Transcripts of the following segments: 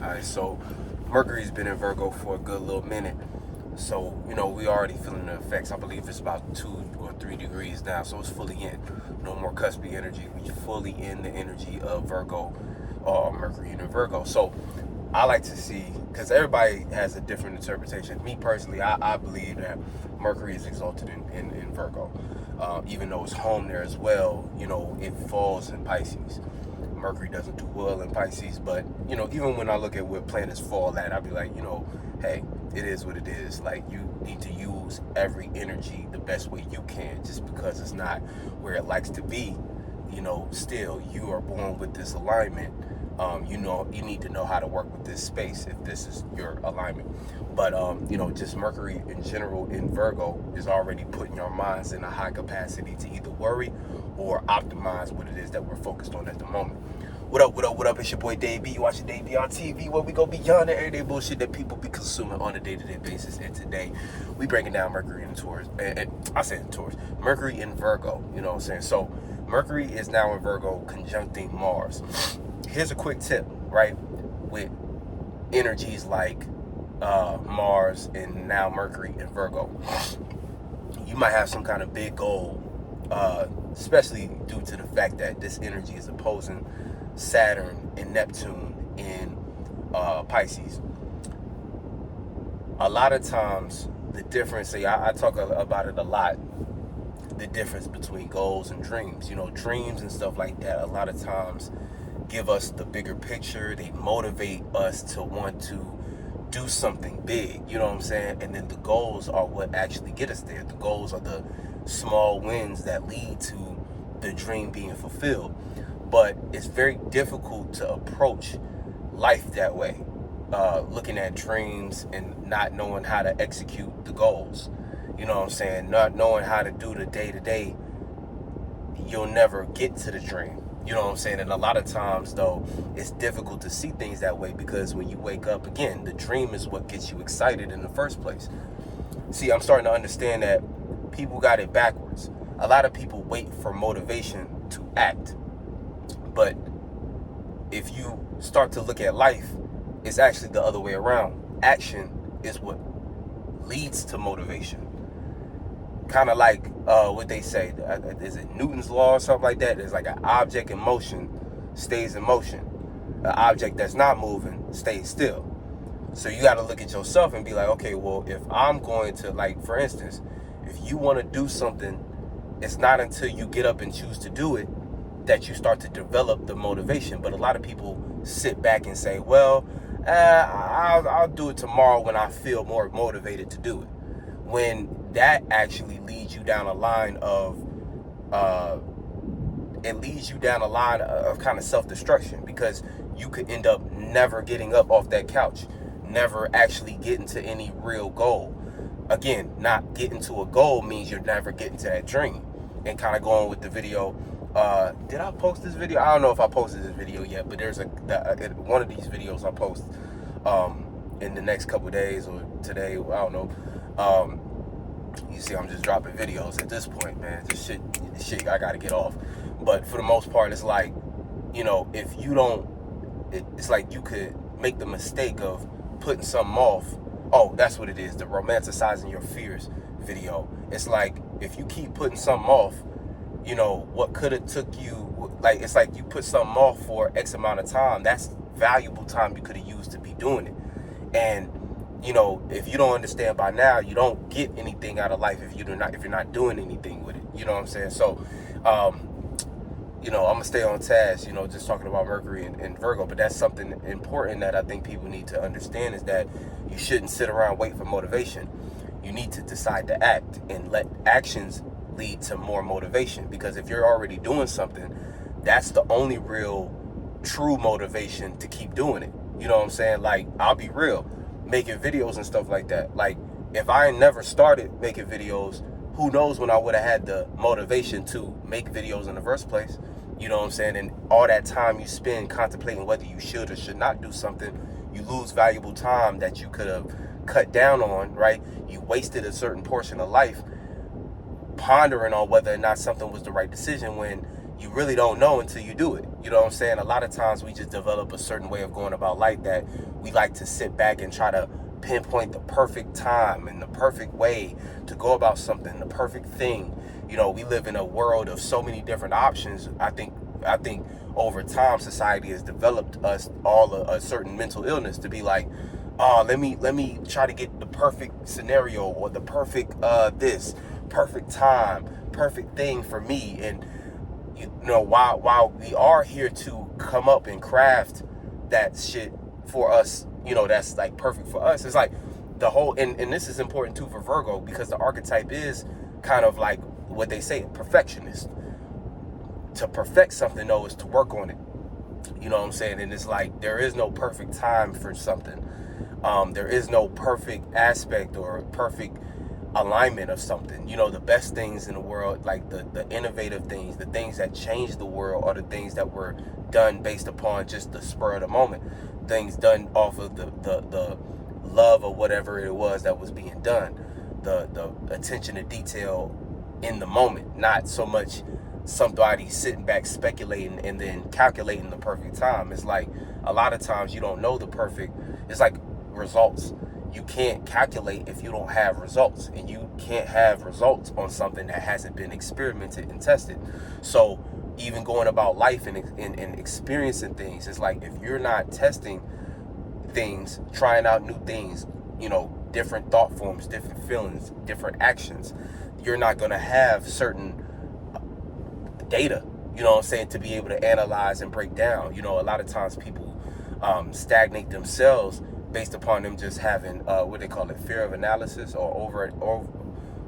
Alright, so Mercury's been in Virgo for a good little minute. So, we already feeling the effects. I believe it's about 2 or 3 degrees now, so it's fully in. No more cuspy energy. We fully in the energy of Virgo, Mercury in Virgo. So, I like to see, because everybody has a different interpretation. Me personally, I believe that Mercury is exalted in Virgo. Even though it's home there as well, it falls in Pisces. Mercury doesn't do well in Pisces, but even when I look at where planets fall at, I'll be like, hey, it is what it is. Like, you need to use every energy the best way you can. Just because it's not where it likes to be, still you are born with this alignment. You need to know how to work with this space if this is your alignment. But just Mercury in general in Virgo is already putting your minds in a high capacity to either worry or optimize what it is that we're focused on at the moment. What up? It's your boy Dave B. You watching DaveBeyondTV, where we go beyond the everyday bullshit that people be consuming on a day-to-day basis. And today, we breaking down Mercury in Taurus. And I said Taurus. Mercury in Virgo, you know what I'm saying? So, Mercury is now in Virgo conjuncting Mars. Here's a quick tip, right? With energies like Mars and now Mercury in Virgo. You might have some kind of big goal, especially due to the fact that this energy is opposing Saturn and Neptune in Pisces. A lot of times, the difference, I talk about it a lot, the difference between goals and dreams. Dreams and stuff like that, a lot of times give us the bigger picture. They motivate us to want to do something big, you know what I'm saying? And then the goals are what actually get us there. The goals are the small wins that lead to the dream being fulfilled. But it's very difficult to approach life that way, looking at dreams and not knowing how to execute the goals. You know what I'm saying? Not knowing how to do the day-to-day, you'll never get to the dream. You know what I'm saying? And a lot of times, though, it's difficult to see things that way because when you wake up, again, the dream is what gets you excited in the first place. See, I'm starting to understand that people got it backwards. A lot of people wait for motivation to act. But if you start to look at life, it's actually the other way around. Action is what leads to motivation. Kind of like what they say, is it Newton's law or something like that? There's like an object in motion stays in motion. An object that's not moving stays still. So you got to look at yourself and be like, okay, well, if I'm going to, like, for instance, if you want to do something, it's not until you get up and choose to do it that you start to develop the motivation. But a lot of people sit back and say, well, I'll do it tomorrow when I feel more motivated to do it. When that actually leads you down a line of kind of self-destruction, because you could end up never getting up off that couch, never actually getting to any real goal. Again, not getting to a goal means you're never getting to that dream. And kind of going with the video, did I post this video? I don't know if I posted this video yet, but there's one of these videos I post in the next couple days or today, I don't know. You see, I'm just dropping videos at this point, man. This shit I gotta get off. But for the most part, it's like, if you don't, it's like you could make the mistake of putting something off. Oh, that's what it is, the romanticizing your fears video. It's like, if you keep putting something off, what could have took you, like, it's like you put something off for X amount of time. That's valuable time you could have used to be doing it. And if you don't understand by now, you don't get anything out of life if you're not doing anything with it. You know what I'm saying? So, I'm gonna stay on task, just talking about Mercury and Virgo, but that's something important that I think people need to understand, is that you shouldn't sit around waiting for motivation. You need to decide to act and let actions lead to more motivation, because if you're already doing something, that's the only real true motivation to keep doing it. You know what I'm saying? Like, I'll be real, making videos and stuff like that. Like, if I never started making videos, who knows when I would have had the motivation to make videos in the first place. You know what I'm saying? And all that time you spend contemplating whether you should or should not do something, you lose valuable time that you could have cut down on, right? You wasted a certain portion of life pondering on whether or not something was the right decision, when you really don't know until you do it. You know what I'm saying? A lot of times we just develop a certain way of going about life that we like to sit back and try to pinpoint the perfect time and the perfect way to go about something, the perfect thing. You know, we live in a world of so many different options. I think over time society has developed us all a certain mental illness to be like, oh, let me try to get the perfect scenario or the perfect this perfect time, perfect thing for me. And you know, while we are here to come up and craft that shit for us, you know, that's like perfect for us, it's like the whole, and this is important too for Virgo, because the archetype is kind of like what they say, perfectionist. To perfect something though is to work on it. You know what I'm saying? And it's like there is no perfect time for something. There is no perfect aspect or perfect alignment of something. You know, the best things in the world, like the innovative things, the things that change the world, are the things that were done based upon just the spur of the moment. Things done off of the love of whatever it was that was being done. The attention to detail in the moment, not so much somebody sitting back speculating and then calculating the perfect time. It's like a lot of times you don't know the perfect, it's like results. You can't calculate if you don't have results, and you can't have results on something that hasn't been experimented and tested. So even going about life and experiencing things, it's like if you're not testing things, trying out new things, you know, different thought forms, different feelings, different actions, you're not going to have certain data, you know what I'm saying, to be able to analyze and break down. You know, a lot of times people stagnate themselves based upon them just having what they call it, fear of analysis, or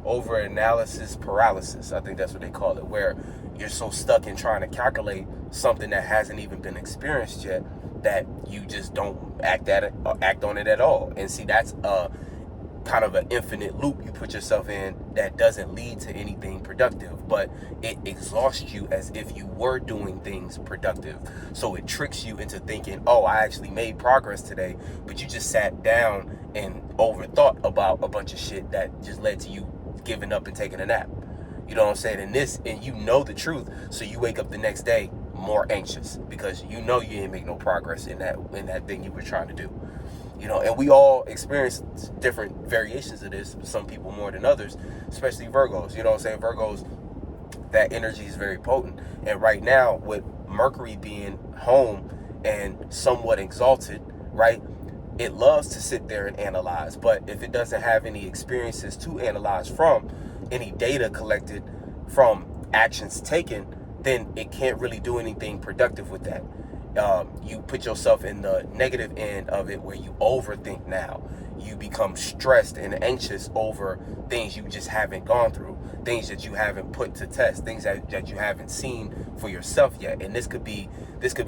over analysis paralysis. I think that's what they call it, where you're so stuck in trying to calculate something that hasn't even been experienced yet that you just don't act on it at all. And see, that's kind of an infinite loop you put yourself in that doesn't lead to anything productive, but it exhausts you as if you were doing things productive. So it tricks you into thinking, oh, I actually made progress today, but you just sat down and overthought about a bunch of shit that just led to you giving up and taking a nap. You know what I'm saying? And you know the truth, so you wake up the next day more anxious because you know you didn't make no progress in that thing you were trying to do. You know, and we all experience different variations of this, some people more than others, especially Virgos. You know what I'm saying? Virgos, that energy is very potent. And right now, with Mercury being home and somewhat exalted, right, it loves to sit there and analyze. But if it doesn't have any experiences to analyze from, any data collected from actions taken, then it can't really do anything productive with that. You put yourself in the negative end of it, where you overthink now. You become stressed and anxious over things you just haven't gone through, things that you haven't put to test, things that you haven't seen for yourself yet. And this could be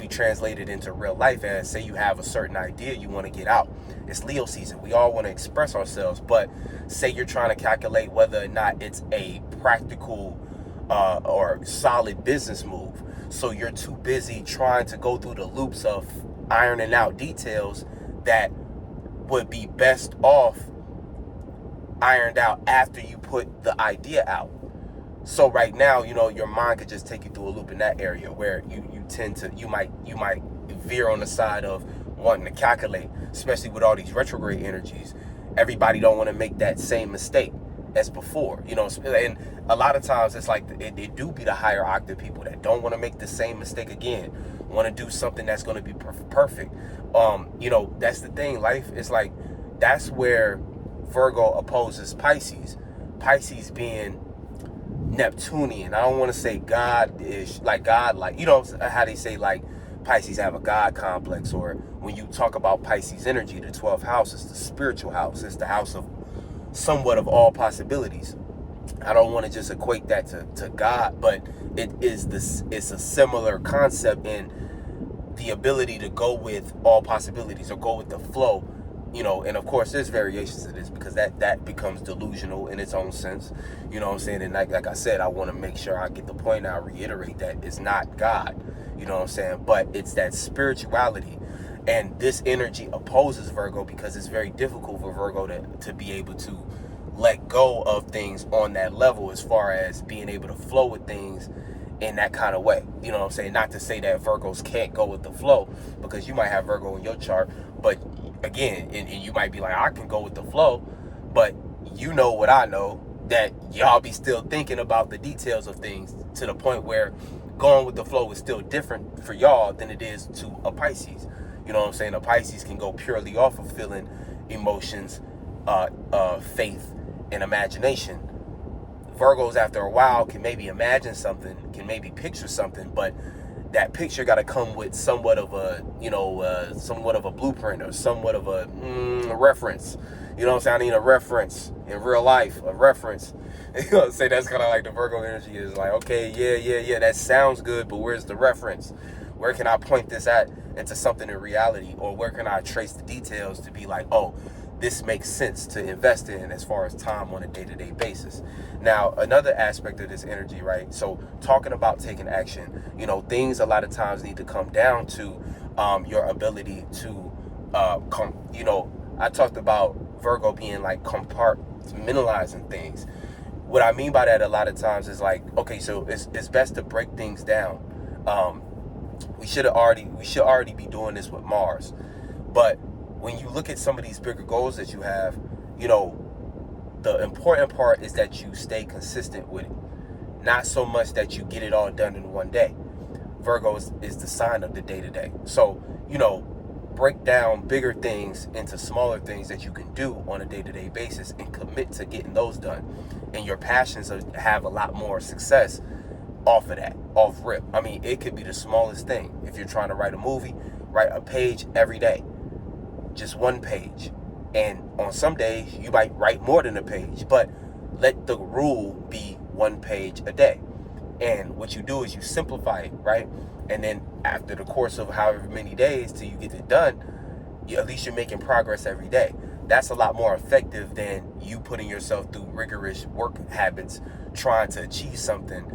translated into real life as, say you have a certain idea you want to get out. It's Leo season. We all want to express ourselves, but say you're trying to calculate whether or not it's a practical or solid business move. So you're too busy trying to go through the loops of ironing out details that would be best off ironed out after you put the idea out. So right now, you know, your mind could just take you through a loop in that area where you might veer on the side of wanting to calculate, especially with all these retrograde energies. Everybody don't want to make that same mistake as before, you know. And a lot of times it's like it do be the higher octave people that don't want to make the same mistake again, want to do something that's going to be perfect. You know, that's the thing. Life is like, that's where Virgo opposes Pisces. Pisces being Neptunian. I don't want to say God-ish, like God-like. You know how they say like Pisces have a God complex, or when you talk about Pisces energy, the 12th house is the spiritual house. It's the house of somewhat of all possibilities. I don't want to just equate that to God, but it's a similar concept in the ability to go with all possibilities or go with the flow, you know. And of course there's variations of this because that becomes delusional in its own sense, you know what I'm saying. And like I said, I want to make sure I get the point out, reiterate that it's not God, you know what I'm saying, but it's that spirituality. And this energy opposes Virgo because it's very difficult for Virgo to be able to let go of things on that level, as far as being able to flow with things in that kind of way. You know what I'm saying? Not to say that Virgos can't go with the flow, because you might have Virgo in your chart, but again, and you might be like, I can go with the flow, but you know what I know, that y'all be still thinking about the details of things, to the point where going with the flow is still different for y'all than it is to a Pisces. You know what I'm saying? A Pisces can go purely off of feeling, emotions, faith, and imagination. Virgos, after a while, can maybe imagine something, can maybe picture something, but that picture got to come with somewhat of a, somewhat of a blueprint, or somewhat of a reference. You know what I'm saying? I need a reference in real life, a reference. You know what I'm saying? That's kind of like the Virgo energy is like, okay, yeah, that sounds good, but where's the reference? Where can I point this at into something in reality? Or where can I trace the details to be like, oh, this makes sense to invest in as far as time on a day-to-day basis. Now, another aspect of this energy, right? So talking about taking action, things a lot of times need to come down to your ability to, I talked about Virgo being like compartmentalizing things. What I mean by that a lot of times is like, okay, so it's best to break things down. We should already be doing this with Mars. But when you look at some of these bigger goals that you have, the important part is that you stay consistent with it. Not so much that you get it all done in one day. Virgo is the sign of the day-to-day. So, break down bigger things into smaller things that you can do on a day-to-day basis and commit to getting those done. And your passions have a lot more success off of that, off rip. I mean, it could be the smallest thing. If you're trying to write a movie, write a page every day. Just one page. And on some days, you might write more than a page, but let the rule be one page a day. And what you do is you simplify it, right? And then after the course of however many days till you get it done, at least you're making progress every day. That's a lot more effective than you putting yourself through rigorous work habits, trying to achieve something.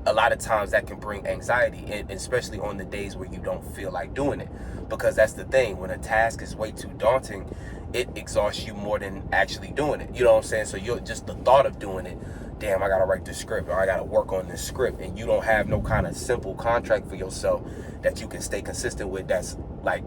A lot of times that can bring anxiety, and especially on the days where you don't feel like doing it. Because that's the thing, when a task is way too daunting, it exhausts you more than actually doing it. You know what I'm saying? So you're just the thought of doing it, damn, I gotta write this script, or I gotta work on this script, and you don't have no kind of simple contract for yourself that you can stay consistent with. That's like,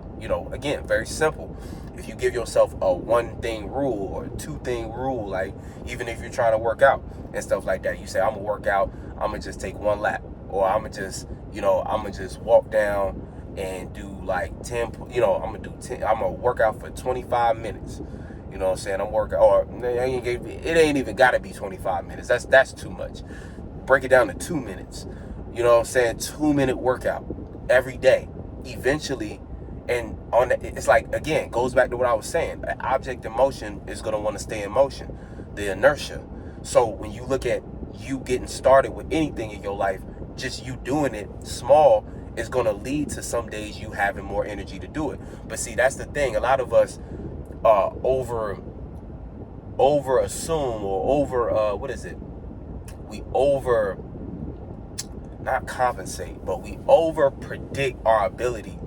again, very simple. If you give yourself a one thing rule or two thing rule, like even if you're trying to work out and stuff like that, you say, I'm gonna work out, I'm gonna just take one lap, or I'm gonna just walk down and do like 10, I'm gonna work out for 25 minutes. You know what I'm saying? I'm working, or it ain't even gotta be 25 minutes. That's too much. Break it down to 2 minutes. You know what I'm saying? 2-minute workout every day. Eventually, and it's like, again, goes back to what I was saying. An object in motion is gonna want to stay in motion. The inertia. So when you look at you getting started with anything in your life, just you doing it small is gonna lead to some days you having more energy to do it. But see, that's the thing. A lot of us over assume, or not compensate, but we over predict our ability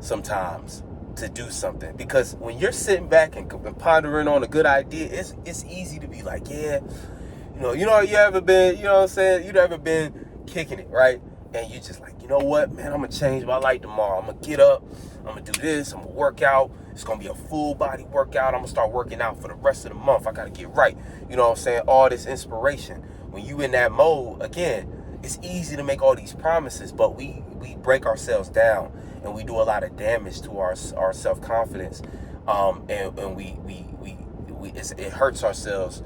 sometimes to do something. Because when you're sitting back and pondering on a good idea, it's easy to be like, yeah, you ever been, you ever been kicking it, right? And you just like, you know what, man, I'm gonna change my life tomorrow. I'm gonna get up, I'm gonna do this, I'm gonna work out. It's gonna be a full body workout. I'm gonna start working out for the rest of the month. I gotta get right. You know what I'm saying? All this inspiration. When you in that mode, again, it's easy to make all these promises, but we break ourselves down, and we do a lot of damage to our self-confidence. And it hurts ourselves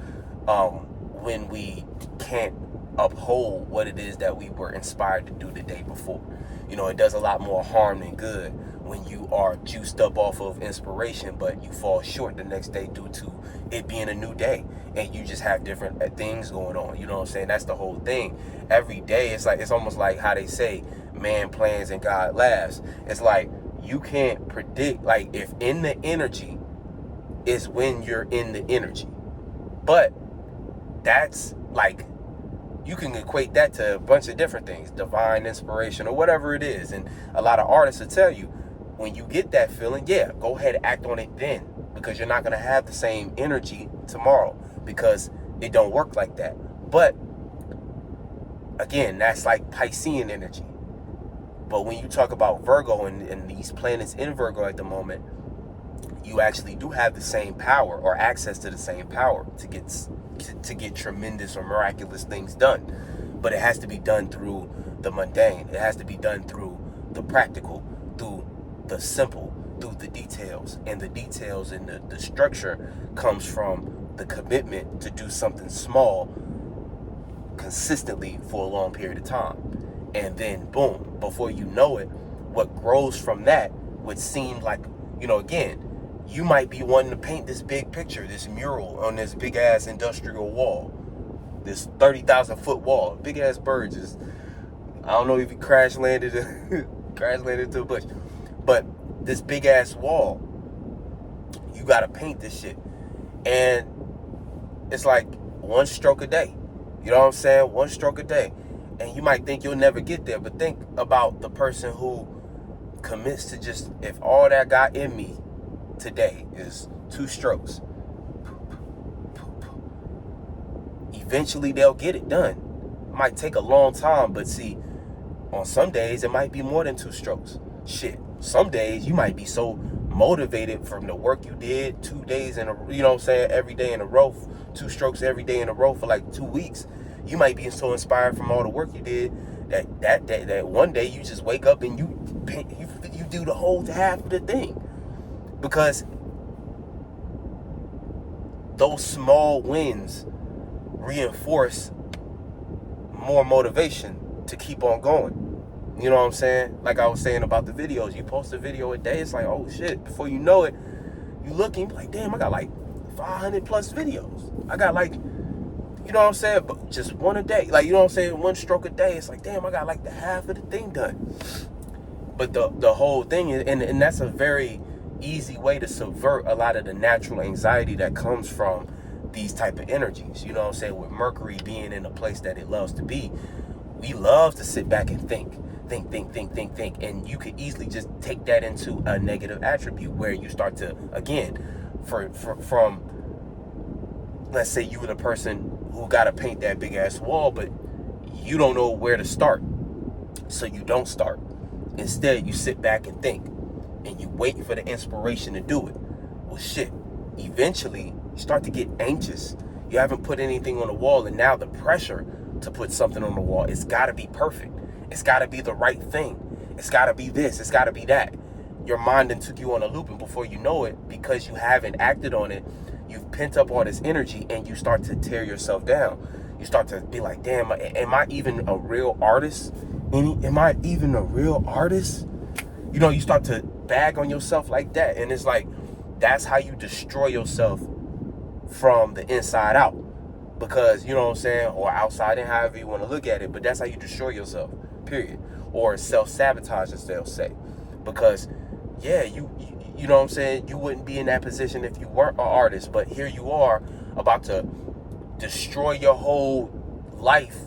when we can't uphold what it is that we were inspired to do the day before. It does a lot more harm than good when you are juiced up off of inspiration, but you fall short the next day due to it being a new day, and you just have different things going on. You know what I'm saying? That's the whole thing. Every day, it's almost like how they say, man plans and God laughs. It's like you can't predict, like, if in the energy is when you're in the energy. But that's like, you can equate that to a bunch of different things, divine inspiration or whatever it is. And a lot of artists will tell you, when you get that feeling, yeah, go ahead and act on it then, because you're not going to have the same energy tomorrow, because it don't work like that. But again, that's like Piscean energy. But when you talk about Virgo and these planets in Virgo at the moment, you actually do have the same power or access to the same power to get tremendous or miraculous things done. But it has to be done through the mundane. It has to be done through the practical, through the simple, through the details. And the details and the structure comes from the commitment to do something small consistently for a long period of time. And then boom, before you know it, what grows from that would seem like, again, you might be wanting to paint this big picture, this mural on this big ass industrial wall, this 30,000 foot wall, big ass bird just, I don't know if he crash landed into a bush, but this big ass wall, you got to paint this shit. And it's like one stroke a day. You know what I'm saying? One stroke a day. And you might think you'll never get there, but think about the person who commits to just, if all that I got in me today is 2 strokes, eventually they'll get it done. It might take a long time, but see, on some days it might be more than 2 strokes. Shit, some days you might be so motivated from the work you did 2 days in a, every day in a row, 2 strokes every day in a row for like 2 weeks. You might be so inspired from all the work you did that one day you just wake up and you do the whole half of the thing, because those small wins reinforce more motivation to keep on going. You know what I'm saying? Like I was saying about the videos, you post a video a day, it's like, oh shit, before you know it, you look and you like, damn, I got like 500 plus videos. I got like, you know what I'm saying? But just one a day. Like, you know what I'm saying? One stroke a day. It's like, damn, I got like the half of the thing done. But the whole thing is, and that's a very easy way to subvert a lot of the natural anxiety that comes from these type of energies. You know what I'm saying? With Mercury being in a place that it loves to be, we love to sit back and think. And you could easily just take that into a negative attribute where you start to, again, from, let's say you were the person who got to paint that big ass wall, but you don't know where to start. So you don't start. Instead, you sit back and think, and you wait for the inspiration to do it. Well, shit, eventually you start to get anxious. You haven't put anything on the wall, and now the pressure to put something on the wall, it's got to be perfect. It's got to be the right thing. It's got to be this. It's got to be that. Your mind then took you on a loop, and before you know it, because you haven't acted on it, you've pent up all this energy, and you start to tear yourself down. You start to be like, damn, am I even a real artist? Am I even a real artist? You start to bag on yourself like that. And it's like, that's how you destroy yourself from the inside out. Because, you know what I'm saying? Or outside in, however you want to look at it. But that's how you destroy yourself, period. Or self-sabotage, as they'll say. Because, yeah, you know what I'm saying? You wouldn't be in that position if you weren't an artist. But here you are about to destroy your whole life,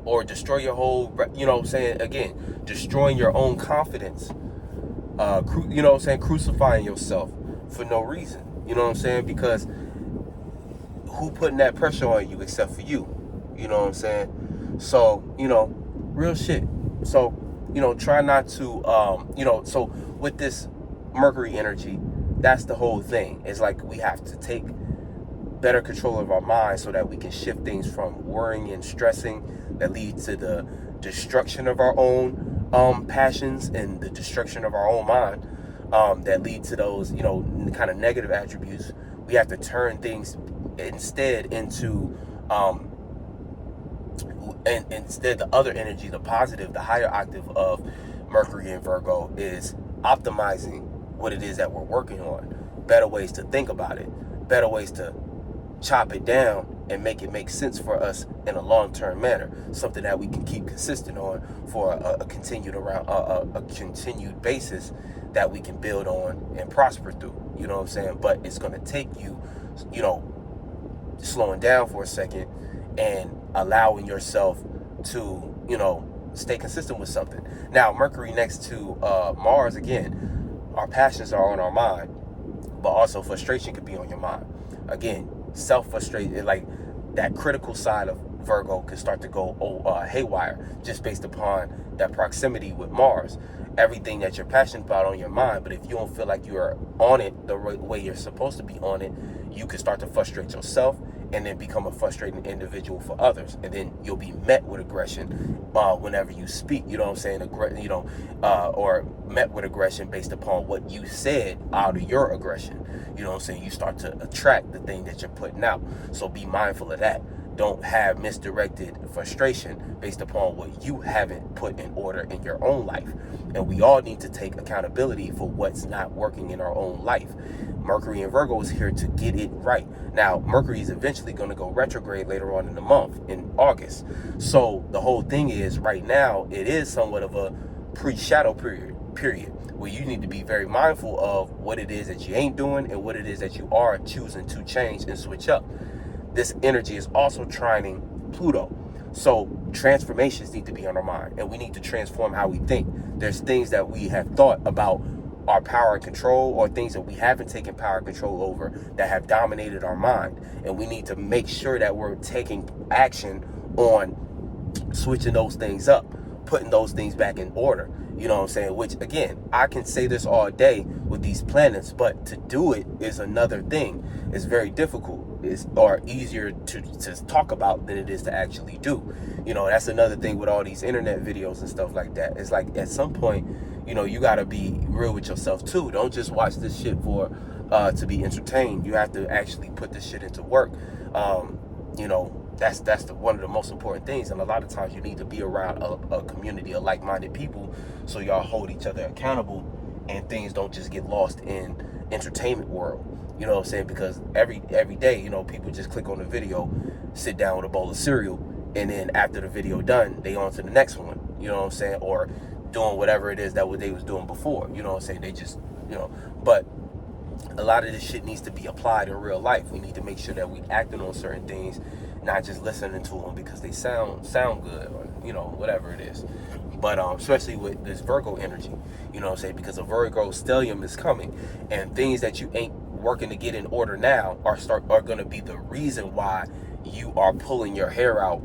or destroy your whole, you know what I'm saying? Again, destroying your own confidence. You know what I'm saying? Crucifying yourself for no reason. You know what I'm saying? Because who putting that pressure on you except for you? You know what I'm saying? So, real shit. So, try not to, so with this Mercury energy, that's the whole thing. It's like we have to take better control of our mind so that we can shift things from worrying and stressing that lead to the destruction of our own passions and the destruction of our own mind that lead to those, kind of negative attributes. We have to turn things instead into and instead the other energy, the positive, the higher octave of Mercury and Virgo is optimizing what it is that we're working on. Better ways to think about it, better ways to chop it down and make it make sense for us in a long-term manner, something that we can keep consistent on for a continued basis that we can build on and prosper through. You know what I'm saying? But it's going to take you, slowing down for a second and allowing yourself to, stay consistent with something. Now, Mercury next to Mars, again, our passions are on our mind, but also frustration could be on your mind. Again, self-frustration, like that critical side of Virgo can start to go haywire just based upon that proximity with Mars. Everything that you're passionate about on your mind, but if you don't feel like you are on it the right way you're supposed to be on it, you can start to frustrate yourself and then become a frustrating individual for others. And then you'll be met with aggression whenever you speak, you know what I'm saying? Or met with aggression based upon what you said out of your aggression. You know what I'm saying? You start to attract the thing that you're putting out. So be mindful of that. Don't have misdirected frustration based upon what you haven't put in order in your own life. And we all need to take accountability for what's not working in our own life. Mercury and Virgo is here to get it right. Now, Mercury is eventually going to go retrograde later on in the month, in August. So the whole thing is, right now, it is somewhat of a pre-shadow period where you need to be very mindful of what it is that you ain't doing and what it is that you are choosing to change and switch up. This energy is also trining Pluto. So transformations need to be on our mind, and we need to transform how we think. There's things that we have thought about our power and control, or things that we haven't taken power and control over that have dominated our mind. And we need to make sure that we're taking action on switching those things up, putting those things back in order. You know what I'm saying? Which, again, I can say this all day with these planets, but to do it is another thing. It's very difficult. It's easier to talk about than it is to actually do. You know, that's another thing with all these internet videos and stuff like that. It's like, at some point, you know, you got to be real with yourself too. Don't just watch this shit for to be entertained. You have to actually put this shit into work. You know, that's one of the most important things. And a lot of times you need to be around a community of like-minded people, so y'all hold each other accountable and things don't just get lost in entertainment world. You know what I'm saying? Because every day, you know, people just click on the video, sit down with a bowl of cereal, and then after the video done, they on to the next one. You know what I'm saying? Or doing whatever it is that what they was doing before. You know what I'm saying? They just, you know, but a lot of this shit needs to be applied in real life. We need to make sure that we acting on certain things, not just listening to them because they sound good, or, you know, whatever it is. But especially with this Virgo energy, you know what I'm saying? Because a Virgo stellium is coming, and things that you ain't working to get in order now are going to be the reason why you are pulling your hair out,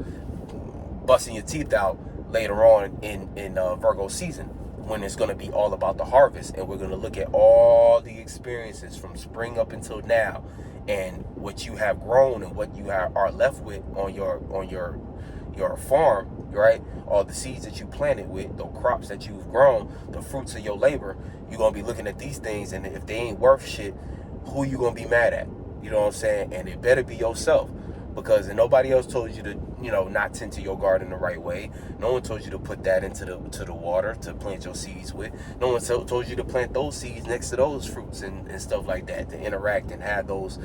busting your teeth out later on in Virgo season, when it's going to be all about the harvest. And we're going to look at all the experiences from spring up until now, and what you have grown and what you are left with on your farm, right? All the seeds that you planted with, the crops that you've grown, the fruits of your labor. You're going to be looking at these things, and if they ain't worth shit, who you going to be mad at? You know what I'm saying? And it better be yourself, because nobody else told you to, you know, not tend to your garden the right way. No one told you to put that into the water to plant your seeds with. No one told you to plant those seeds next to those fruits and stuff like that, to interact and have those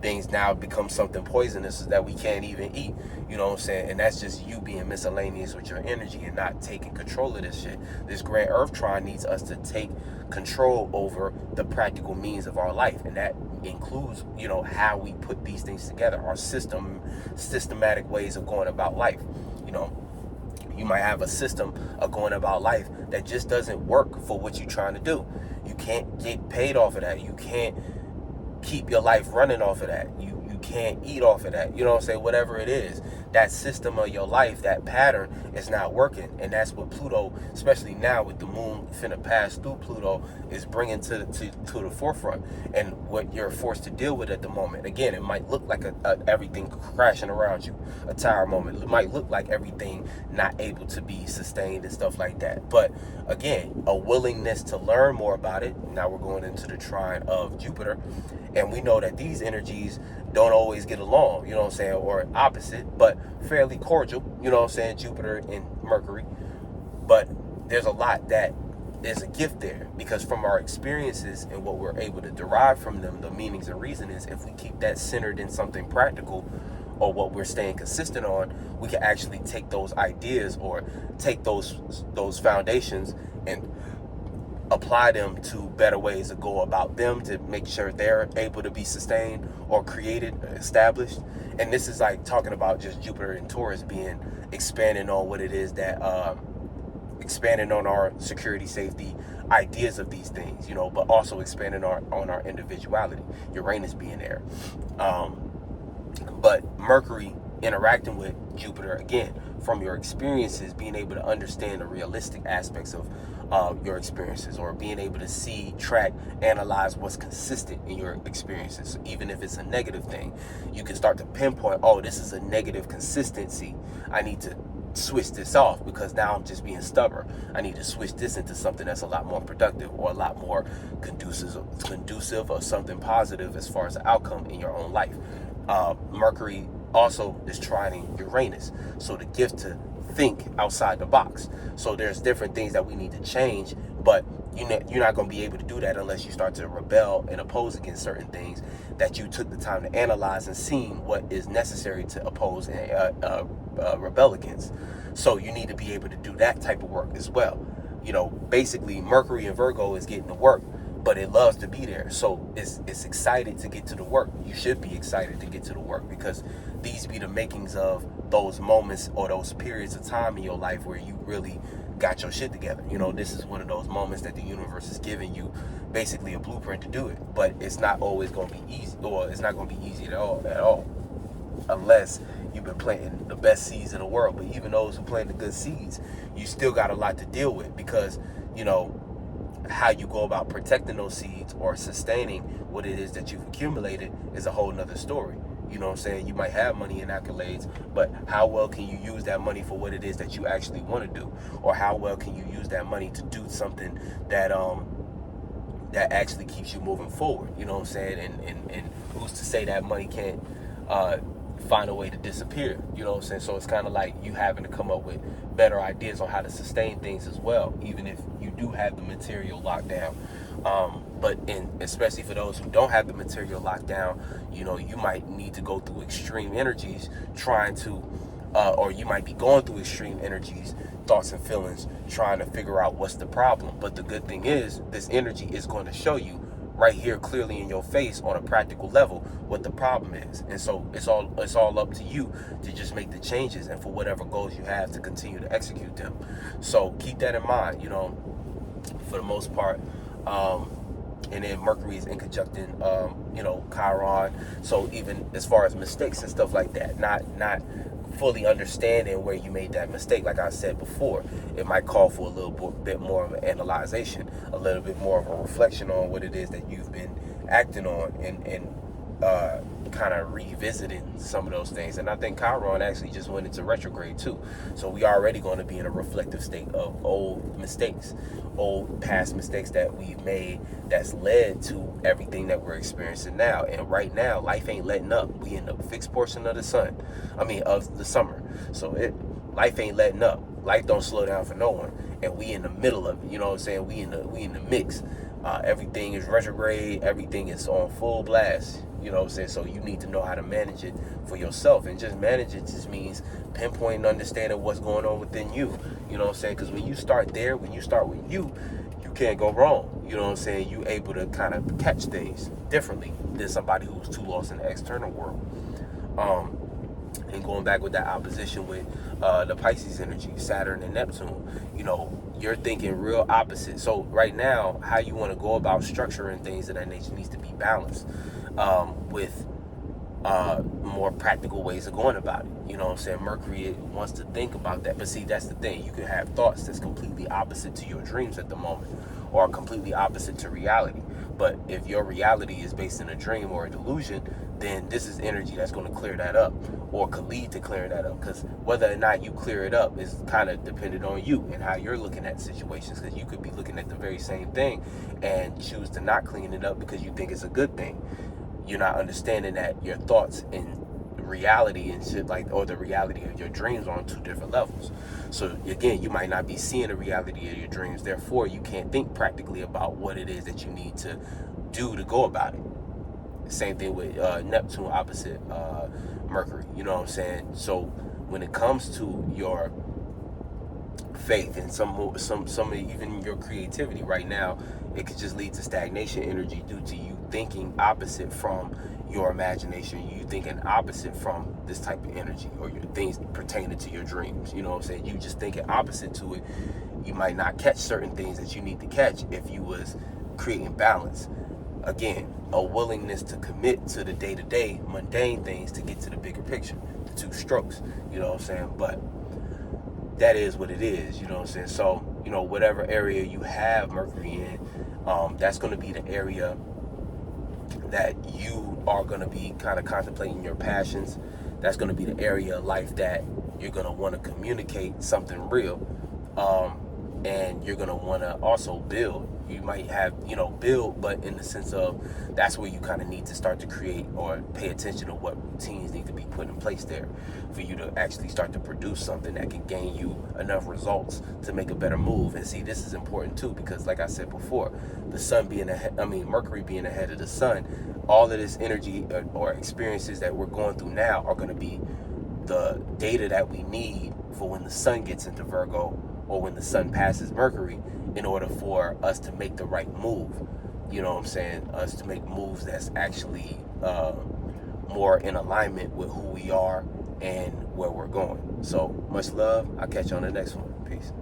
things now become something poisonous that we can't even eat. You know what I'm saying? And that's just you being miscellaneous with your energy and not taking control of this shit. This grand earth trine needs us to take control over the practical means of our life, and that includes, you know, how we put these things together, our systematic ways of going about life. You know, you might have a system of going about life that just doesn't work for what you're trying to do. You can't get paid off of that. You can't keep your life running off of that. You can't eat off of that. You know what I'm saying? Whatever it is, that system of your life, that pattern is not working. And that's what Pluto, especially now with the moon finna pass through Pluto, is bringing to the forefront, and what you're forced to deal with at the moment. Again, it might look like everything crashing around you, a tower moment. It might look like everything not able to be sustained and stuff like that. But again, a willingness to learn more about it. Now we're going into the trine of Jupiter, and we know that these energies don't always get along, you know what I'm saying, or opposite, but fairly cordial, you know what I'm saying, Jupiter and Mercury. But there's a lot that is a gift there, because from our experiences and what we're able to derive from them, the meanings and reasonings, if we keep that centered in something practical, or what we're staying consistent on, we can actually take those ideas or take those foundations and apply them to better ways to go about them, to make sure they're able to be sustained or created, established. And this is like talking about just Jupiter and Taurus being expanding on what it is that expanding on our security, safety ideas of these things, you know, but also expanding on our individuality, Uranus being there. But Mercury interacting with Jupiter, again, from your experiences, being able to understand the realistic aspects of your experiences, or being able to see, track, analyze what's consistent in your experiences. So even if it's a negative thing, you can start to pinpoint, oh, this is a negative consistency. I need to switch this off because now I'm just being stubborn. I need to switch this into something that's a lot more productive, or a lot more conducive or something positive as far as the outcome in your own life. Mercury also is trining Uranus, so the gift to think outside the box. So there's different things that we need to change, but you're not going to be able to do that unless you start to rebel and oppose against certain things that you took the time to analyze and seeing what is necessary to oppose and rebel against. So you need to be able to do that type of work as well. Basically Mercury and Virgo is getting to work, but it loves to be there. So it's excited to get to the work. You should be excited to get to the work, because these be the makings of those moments or those periods of time in your life where you really got your shit together. This is one of those moments that the universe is giving you basically a blueprint to do it. But it's not always going to be easy, or it's not going to be easy at all, unless you've been planting the best seeds in the world. But even those who plant the good seeds, you still got a lot to deal with, because how you go about protecting those seeds or sustaining what it is that you've accumulated is a whole nother story. You know what I'm saying? You might have money and accolades, but how well can you use that money for what it is that you actually want to do? Or how well can you use that money to do something that that actually keeps you moving forward? You know what I'm saying? And who's to say that money can't find a way to disappear? You know what I'm saying? So it's kind of like you having to come up with better ideas on how to sustain things as well, even if you do have the material locked down. But especially for those who don't have the material locked down, you might need to go through extreme energies trying to, or you might be going through extreme energies, thoughts and feelings, trying to figure out what's the problem. But the good thing is, this energy is going to show you right here clearly in your face on a practical level what the problem is. And so it's all up to you to just make the changes, and for whatever goals you have to continue to execute them. So keep that in mind, for the most part. And then Mercury is in conjuncting, Chiron. So even as far as mistakes and stuff like that, not fully understanding where you made that mistake, like I said before, it might call for a little bit more of an analyzation, a little bit more of a reflection on what it is that you've been acting on, and kind of revisiting some of those things. And I think Chiron actually just went into retrograde too. So we are already going to be in a reflective state of old mistakes, old past mistakes that we've made that's led to everything that we're experiencing now. And right now, life ain't letting up. We in the fixed portion of the summer. So life ain't letting up. Life don't slow down for no one. And we in the middle of it. You know what I'm saying? We in the mix. Everything is retrograde. Everything is on full blast. You know what I'm saying? So you need to know how to manage it for yourself. And just manage it just means pinpointing, understanding what's going on within you. You know what I'm saying? Because when you start there, when you start with you can't go wrong. You know what I'm saying? You able to kind of catch things differently than somebody who's too lost in the external world. And going back with that opposition with the Pisces energy, Saturn and Neptune, you're thinking real opposite. So right now, how you want to go about structuring things of that nature needs to be balanced with more practical ways of going about it. You know what I'm saying? Mercury wants to think about that. But see, that's the thing. You can have thoughts that's completely opposite to your dreams at the moment, or completely opposite to reality. But if your reality is based in a dream or a delusion, then this is energy that's going to clear that up, or could lead to clearing that up. Because whether or not you clear it up is kind of dependent on you and how you're looking at situations. Because you could be looking at the very same thing and choose to not clean it up because you think it's a good thing. You're not understanding that your thoughts and reality and shit, or the reality of your dreams, are on two different levels. So again, you might not be seeing the reality of your dreams. Therefore, you can't think practically about what it is that you need to do to go about it. Same thing with Neptune opposite Mercury. You know what I'm saying? So when it comes to your faith and some even your creativity right now, it could just lead to stagnation energy due to you thinking opposite from your imagination. You thinking opposite from this type of energy, or your things pertaining to your dreams. You know what I'm saying? You just thinking opposite to it. You might not catch certain things that you need to catch if you was creating balance. Again, a willingness to commit to the day-to-day mundane things to get to the bigger picture, to two strokes, you know what I'm saying? But that is what it is, you know what I'm saying? So, you know, whatever area you have Mercury in, that's going to be the area that you are going to be kind of contemplating your passions. That's going to be the area of life that you're going to want to communicate something real. And you're going to want to also build. You might have, you know, build, but in the sense of that's where you kind of need to start to create or pay attention to what routines need to be put in place there for you to actually start to produce something that can gain you enough results to make a better move. And see, this is important too, because like I said before, the sun being ahead, Mercury being ahead of the sun, all of this energy or experiences that we're going through now are going to be the data that we need for when the sun gets into Virgo or when the sun passes Mercury, in order for us to make the right move. You know what I'm saying? Us to make moves that's actually more in alignment with who we are and where we're going. So much love. I'll catch you on the next one. Peace.